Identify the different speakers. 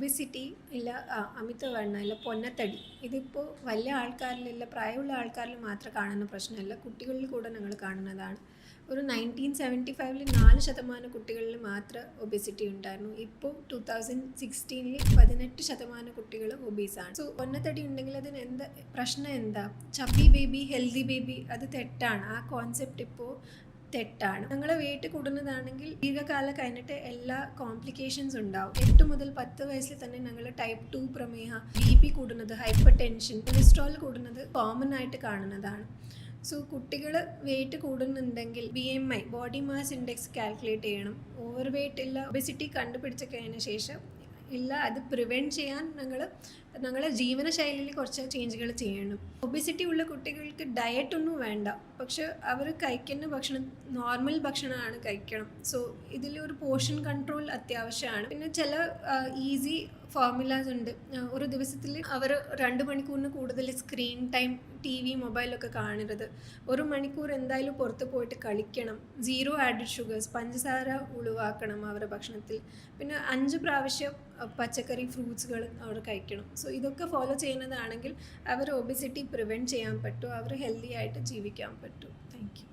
Speaker 1: Obesity ഇല്ല, അമിതവണ്ണം ഇല്ല, പൊന്നത്തടി ഇതിപ്പോൾ വലിയ ആൾക്കാരിലില്ല, പ്രായമുള്ള ആൾക്കാരിൽ മാത്രം കാണുന്ന പ്രശ്നമല്ല, കുട്ടികളിൽ കൂടെ ഞങ്ങൾ കാണുന്നതാണ്. ഒരു 1975 4% കുട്ടികളിൽ മാത്രം ഒബിസിറ്റി ഉണ്ടായിരുന്നു. ഇപ്പോൾ 2016 18% കുട്ടികൾ ഒബീസാണ്. സോ പൊന്നത്തടി ഉണ്ടെങ്കിൽ അതിന് എന്താ പ്രശ്നം? എന്താ ചബ്ബി ബേബി ഹെൽത്തി ബേബി? അത് തെറ്റാണ്. ആ കോൺസെപ്റ്റ് ഇപ്പോൾ തെറ്റാണ്. ഞങ്ങൾ വെയിറ്റ് കൂടുന്നതാണെങ്കിൽ ദീർഘകാലം കഴിഞ്ഞിട്ട് എല്ലാ കോംപ്ലിക്കേഷൻസ് ഉണ്ടാവും. 8 മുതൽ 10 വയസ്സിൽ തന്നെ ഞങ്ങൾ ടൈപ്പ് 2 പ്രമേഹ, BP കൂടുന്നത്, ഹൈപ്പർ ടെൻഷൻ, കൊളസ്ട്രോൾ കൂടുന്നത് കോമൺ ആയിട്ട് കാണുന്നതാണ്. സോ കുട്ടികൾ വെയിറ്റ് കൂടുന്നുണ്ടെങ്കിൽ BMI body mass index calculate ചെയ്യണം. ഓവർ വെയിറ്റ് ഇല്ല, ഒബെസിറ്റി കണ്ടുപിടിച്ചതിന് ശേഷം ഇല്ല, അത് പ്രിവെൻറ്റ് ചെയ്യാൻ ഞങ്ങൾ ജീവനശൈലിയിൽ കുറച്ച് ചേഞ്ചുകൾ ചെയ്യണം. ഒബിസിറ്റി ഉള്ള കുട്ടികൾക്ക് ഡയറ്റ് ഒന്നും വേണ്ട, പക്ഷെ അവർ കഴിക്കുന്ന ഭക്ഷണം നോർമൽ ഭക്ഷണമാണ് കഴിക്കണം. സോ ഇതിലൊരു പോർഷൻ കൺട്രോൾ അത്യാവശ്യമാണ്. പിന്നെ ചില ഈസി ഫോർമുലാസ് ഉണ്ട്. ഒരു ദിവസത്തിൽ അവർ 2 മണിക്കൂറിന് കൂടുതൽ സ്ക്രീൻ ടൈം, TV മൊബൈലൊക്കെ കാണരുത്. 1 മണിക്കൂർ എന്തായാലും പുറത്ത് പോയിട്ട് കളിക്കണം. 0 ആഡഡ് ഷുഗേഴ്സ്, പഞ്ചസാര ഒഴിവാക്കണം അവരുടെ ഭക്ഷണത്തിൽ. പിന്നെ 5 പ്രാവശ്യം പച്ചക്കറി, ഫ്രൂട്ട്സുകൾ അവർ കഴിക്കണം. സോ ഇതൊക്കെ ഫോളോ ചെയ്യുന്നതാണെങ്കിൽ അവർ ഒബിസിറ്റി പ്രിവെൻറ്റ് ചെയ്യാൻ പറ്റും, അവർ ഹെൽത്തി ആയിട്ട് ജീവിക്കാൻ പറ്റും. Thank you.